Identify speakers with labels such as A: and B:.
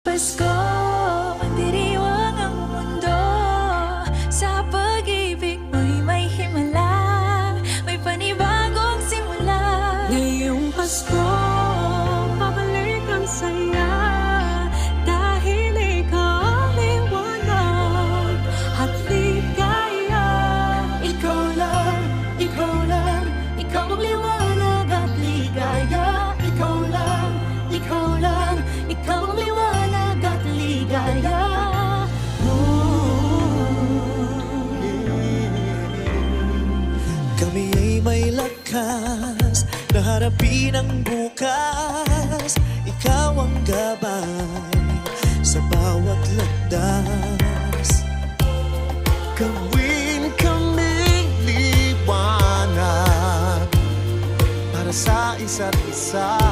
A: Pasko, mandiriwang ang mundo. Sa pag-ibig mo'y may himala, may panibagong simula. Ngayong Pasko, pabalik ang saya, dahil ikaw ang liwanag at ligaya. Ikaw lang, ikaw lang, ikaw ang liwanag at ligaya. Ikaw lang, ikaw lang, ikaw ang liwanag at ligaya.
B: Kami ay may lakas na harapin ang bukas. Ikaw ang gabay sa bawat landas. Gawin kaming liwanag para sa isa't isa.